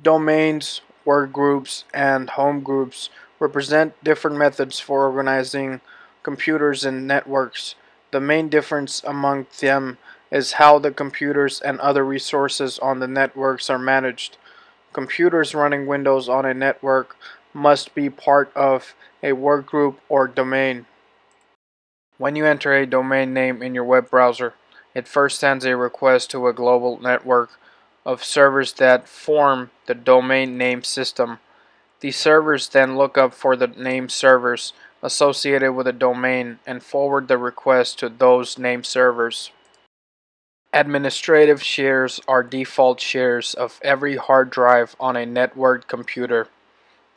Domains, workgroups, and homegroups represent different methods for organizing computers and networks. The main difference among them is how the computers and other resources on the networks are managed. Computers running Windows on a network must be part of a workgroup or domain. When you enter a domain name in your web browser, it first sends a request to a global network of servers that form the domain name system. These servers then look up for the name servers associated with a domain and forward the request to those name servers. Administrative shares are default shares of every hard drive on a networked computer.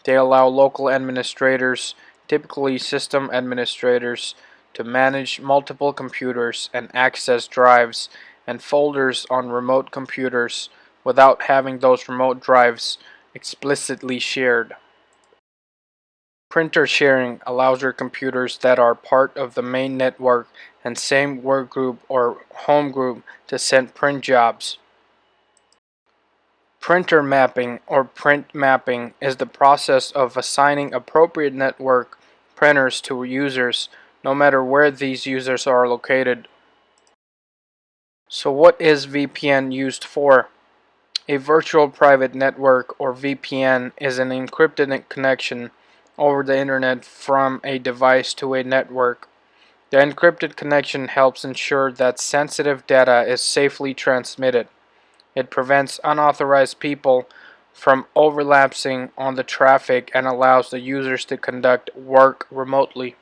They allow local administrators, typically system administrators, to manage multiple computers and access drives and folders on remote computers without having those remote drives explicitly shared. Printer sharing allows your computers that are part of the main network and same workgroup or homegroup to send print jobs. Printer mapping or print mapping is the process of assigning appropriate network printers to users, no matter where these users are located. So what is VPN used for? A virtual private network or VPN is an encrypted connection over the internet from a device to a network. The encrypted connection helps ensure that sensitive data is safely transmitted. It prevents unauthorized people from overlapping on the traffic and allows the users to conduct work remotely.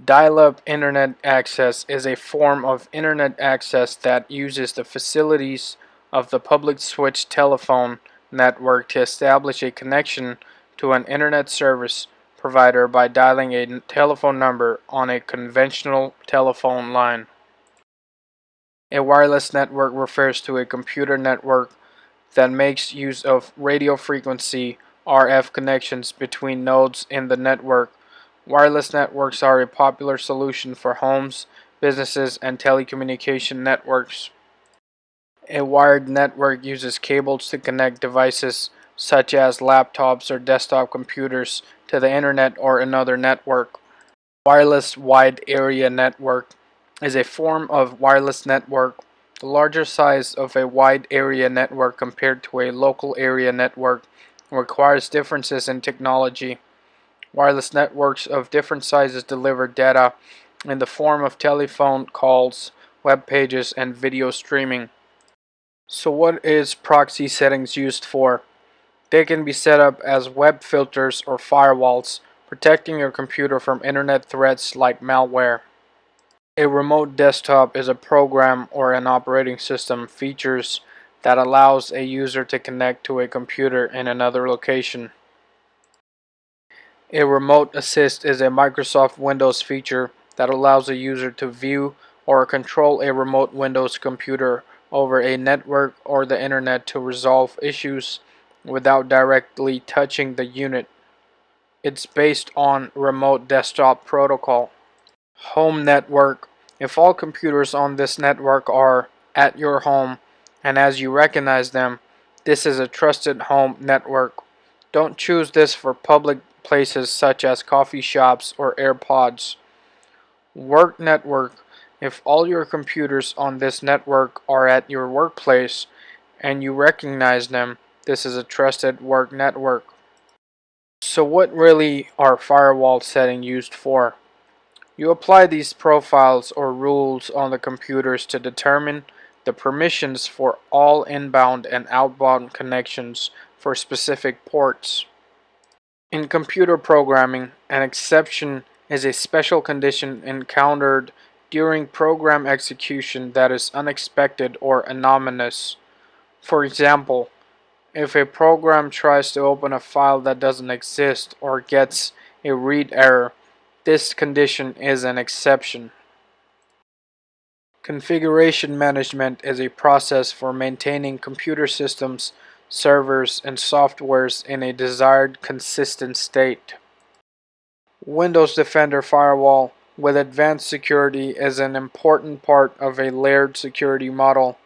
Dial-up internet access is a form of internet access that uses the facilities of the public switch telephone network to establish a connection to an internet service provider by dialing a telephone number on a conventional telephone line. A wireless network refers to a computer network that makes use of radio frequency RF connections between nodes in the network. Wireless networks are a popular solution for homes, businesses, and telecommunication networks. A wired network uses cables to connect devices such as laptops or desktop computers to the internet or another network. Wireless wide area network is a form of wireless network. The larger size of a wide area network compared to a local area network requires differences in technology. Wireless networks of different sizes deliver data in the form of telephone calls, web pages, and video streaming. So what is proxy settings used for? They can be set up as web filters or firewalls, protecting your computer from internet threats like malware. A remote desktop is a program or an operating system features that allows a user to connect to a computer in another location. A remote assist is a Microsoft Windows feature that allows a user to view or control a remote Windows computer over a network or the internet to resolve issues without directly touching the unit. It's based on Remote Desktop Protocol. Home network. If all computers on this network are at your home and as you recognize them, this is a trusted home network. Don't choose this for public places such as coffee shops or AirPods. Work network. If all your computers on this network are at your workplace and you recognize them, this is a trusted work network. So what really are firewall settings used for? You apply these profiles or rules on the computers to determine the permissions for all inbound and outbound connections for specific ports. In computer programming, an exception is a special condition encountered during program execution that is unexpected or anomalous. For example, if a program tries to open a file that doesn't exist or gets a read error, this condition is an exception. Configuration management is a process for maintaining computer systems, servers, and softwares in a desired consistent state. Windows Defender Firewall with advanced security is an important part of a layered security model.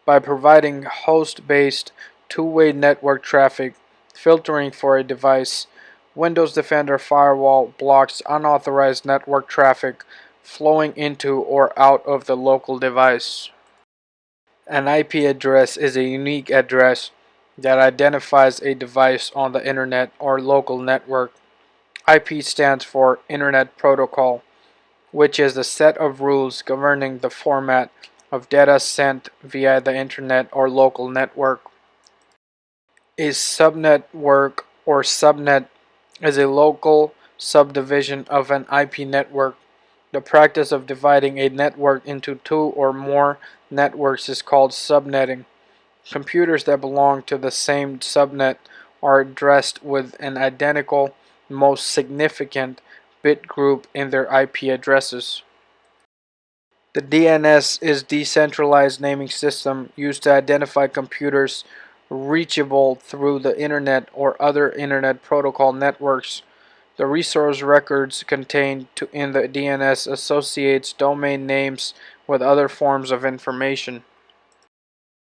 By providing host-based two-way network traffic, filtering for a device. Windows Defender Firewall blocks unauthorized network traffic flowing into or out of the local device. An IP address is a unique address that identifies a device on the Internet or local network. IP stands for Internet Protocol, which is the set of rules governing the format of data sent via the Internet or local network. A subnetwork or subnet is a local subdivision of an IP network. The practice of dividing a network into two or more networks is called subnetting. Computers that belong to the same subnet are addressed with an identical, most significant bit group in their IP addresses. The DNS is decentralized naming system used to identify computers reachable through the Internet or other Internet protocol networks. The resource records contained in the DNS associates domain names with other forms of information.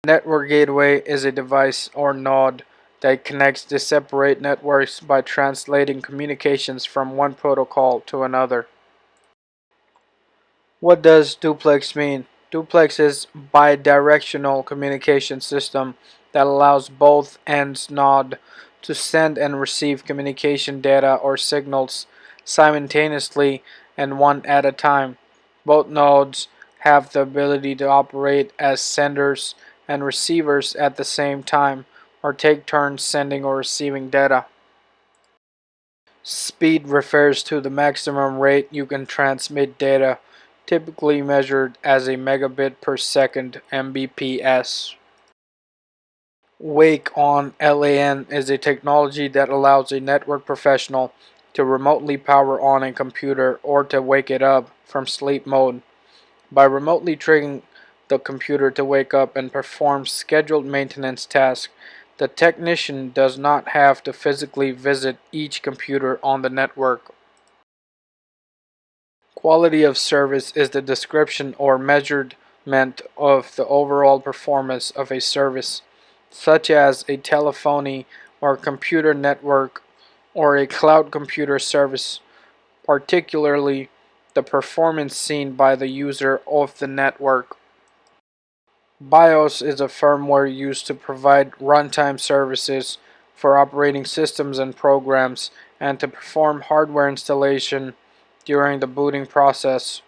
A network gateway is a device or node that connects the separate networks by translating communications from one protocol to another. What does duplex mean? Duplex is a bidirectional communication system that allows both ends node to send and receive communication data or signals simultaneously and one at a time. Both nodes have the ability to operate as senders and receivers at the same time or take turns sending or receiving data. Speed refers to the maximum rate you can transmit data, typically measured as a megabit per second (Mbps). Wake-on-LAN is a technology that allows a network professional to remotely power on a computer or to wake it up from sleep mode. By remotely triggering the computer to wake up and perform scheduled maintenance tasks, the technician does not have to physically visit each computer on the network. Quality of service is the description or measurement of the overall performance of a service, such as a telephony or computer network or a cloud computer service, particularly the performance seen by the user of the network. BIOS is a firmware used to provide runtime services for operating systems and programs and to perform hardware installation during the booting process.